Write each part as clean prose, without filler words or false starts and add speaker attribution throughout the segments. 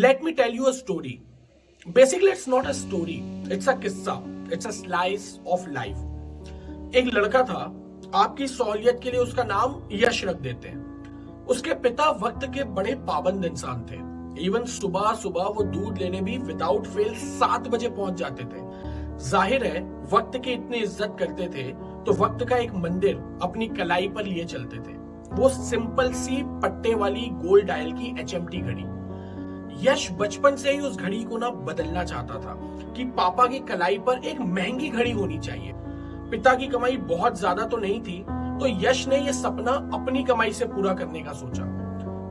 Speaker 1: Let me tell you a story. Basically, it's not a story. It's a किस्सा. It's a slice of life. एक लड़का था, आपकी सहूलियत के लिए उसका नाम यश रख देते हैं। उसके पिता वक्त के बड़े पाबंद इंसान थे। इवन सुबह सुबह वो दूध लेने भी विदाउट फेल 7 बजे पहुंच जाते थे। जाहिर है वक्त की इतनी इज्जत करते थे तो वक्त का एक मंदिर अपनी कलाई पर लिए चलते थे। वो सिंपल सी पट्टे वाली गोल्ड डायल की HMT घड़ी। यश बचपन से ही उस घड़ी को ना बदलना चाहता था कि पापा की कलाई पर एक महंगी घड़ी होनी चाहिए। पिता की कमाई बहुत ज्यादा तो नहीं थी, तो यश ने यह सपना अपनी कमाई से पूरा करने का सोचा।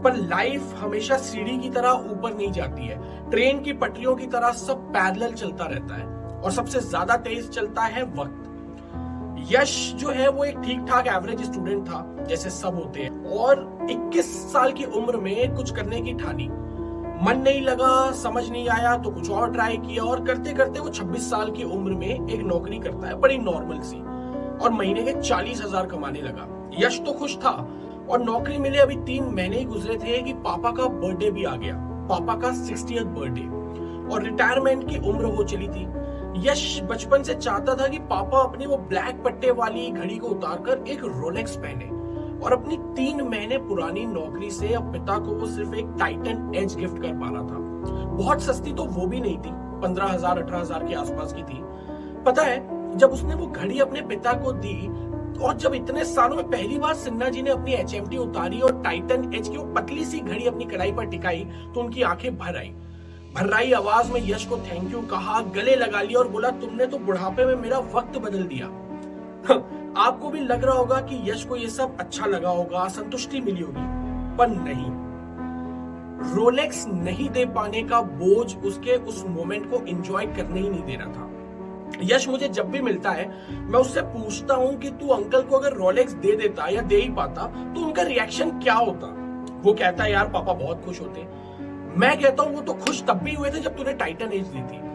Speaker 1: पर लाइफ हमेशा सीढ़ी की तरह ऊपर नहीं जाती है। ट्रेन की पटरियों की तरह सब पैरेलल चलता रहता है और सबसे ज्यादा तेज चलता है वक्त। यश जो है वो एक ठीक ठाक एवरेज स्टूडेंट था, जैसे सब होते हैं, और 21 साल की उम्र में कुछ करने की ठानी। मन नहीं लगा, समझ नहीं आया तो कुछ और ट्राई किया और करते करते वो 26 साल की उम्र में एक नौकरी करता है, बड़ी नॉर्मल सी, और महीने के 40,000 कमाने लगा। यश तो खुश था और नौकरी मिले अभी 3 महीने ही गुजरे थे कि पापा का बर्थडे भी आ गया, पापा का 60th बर्थडे, और रिटायरमेंट की उम्र हो चली थी। यश बचपन से चाहता था कि पापा अपनी वो ब्लैक पट्टे वाली घड़ी को उतारकर एक रोलेक्स पहने, और अपनी 3 महीने पुरानी नौकरी से अब पिता को वो सिर्फ एक टाइटन एज गिफ्ट कर पा रहा था। बहुत सस्ती तो वो भी नहीं थी, 15,000 18,000 के आसपास की थी। पता है, जब उसने वो घड़ी अपने पिता को दी और जब इतने सालों में पहली बार सिन्हा जी ने अपनी HMT उतारी और टाइटन एज की वो पतली सी घड़ी अपनी कलाई पर टिकाई तो उनकी आंखें भर आई। भर्राई आवाज में यश को थैंक यू कहा, गले लगा लिया और बोला, तुमने तो बुढ़ापे में मेरा वक्त बदल दिया। आपको भी लग रहा होगा कि यश को ये सब अच्छा लगा होगा, संतुष्टि मिली होगी, पर नहीं। रोलेक्स नहीं दे पाने का बोझ उसके उस मोमेंट को एंजॉय करने ही नहीं दे रहा था। यश मुझे जब भी मिलता है मैं उससे पूछता हूं कि तू अंकल को अगर रोलेक्स दे देता या दे ही पाता तो उनका रिएक्शन क्या होता। वो कहता है, यार पापा बहुत खुश होते। मैं कहता हूं वो तो खुश तब भी हुए थे जब तूने टाइटन एज दी थी।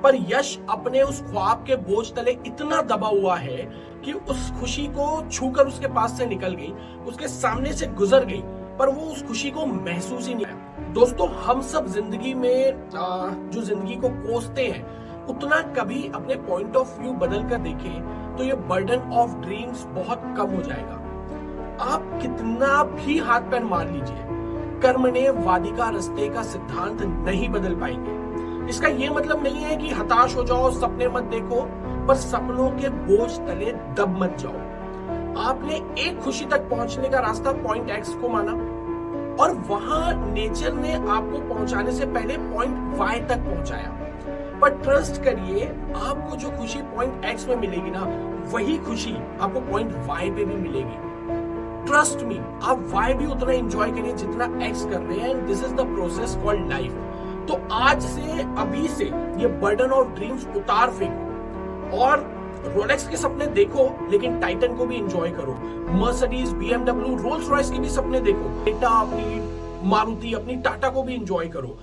Speaker 1: पर यश अपने उस ख्वाब के बोझ तले इतना दबा हुआ है कि उस खुशी को छूकर उसके पास से निकल गई, उसके सामने से गुजर गई, पर वो उस खुशी को महसूस ही नहीं आया। दोस्तों, हम सब जिंदगी में जो जिंदगी को कोसते हैं, उतना कभी अपने पॉइंट ऑफ व्यू बदल कर देखें तो ये बर्डन ऑफ ड्रीम्स बहुत कम हो जाएगा। आप कितना भी हाथ पैर मार लीजिए, कर्मणे वादिका रस्ते का सिद्धांत नहीं बदल पाएंगे। इसका ये मतलब नहीं है कि हताश हो जाओ, सपने मत देखो, पर सपनों के बोझ तले दब मत जाओ। आपने एक खुशी तक पहुंचने का रास्ता पॉइंट X को माना और वहां नेचर ने आपको पहुंचाने से पहले पॉइंट Y तक पहुंचाया। पर ट्रस्ट करिए, आपको जो खुशी पॉइंट X में मिलेगी ना, वही खुशी आपको पॉइंट Y पे भी मिलेगी। ट्रस्ट मी, आप Y भी उतना एंजॉय करिए जितना X कर रहे हैं। This is the process called life. तो आज से, अभी से ये बर्डन ऑफ ड्रीम्स उतार फेंको और रोलेक्स के सपने देखो, लेकिन टाइटन को भी एंजॉय करो। मर्सिडीज, BMW, रोल्स रॉयस के भी सपने देखो। बेटा अपनी मारुति, अपनी टाटा को भी एंजॉय करो।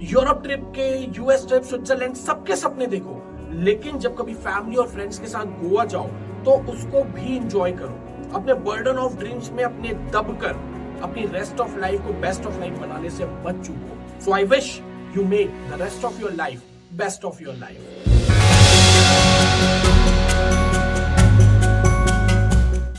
Speaker 1: यूरोप ट्रिप के, US ट्रिप, स्विट्जरलैंड, सबके सपने देखो। लेकिन जब कभी फैमिली और फ्रेंड्स के साथ गोवा जाओ तो उसको भी एंजॉय करो। अपने बर्डन ऑफ ड्रीम्स में अपने दब कर अपनी रेस्ट ऑफ लाइफ को बेस्ट ऑफ लाइफ बनाने से मत चूको। So I wish you make the rest of your life best of your life.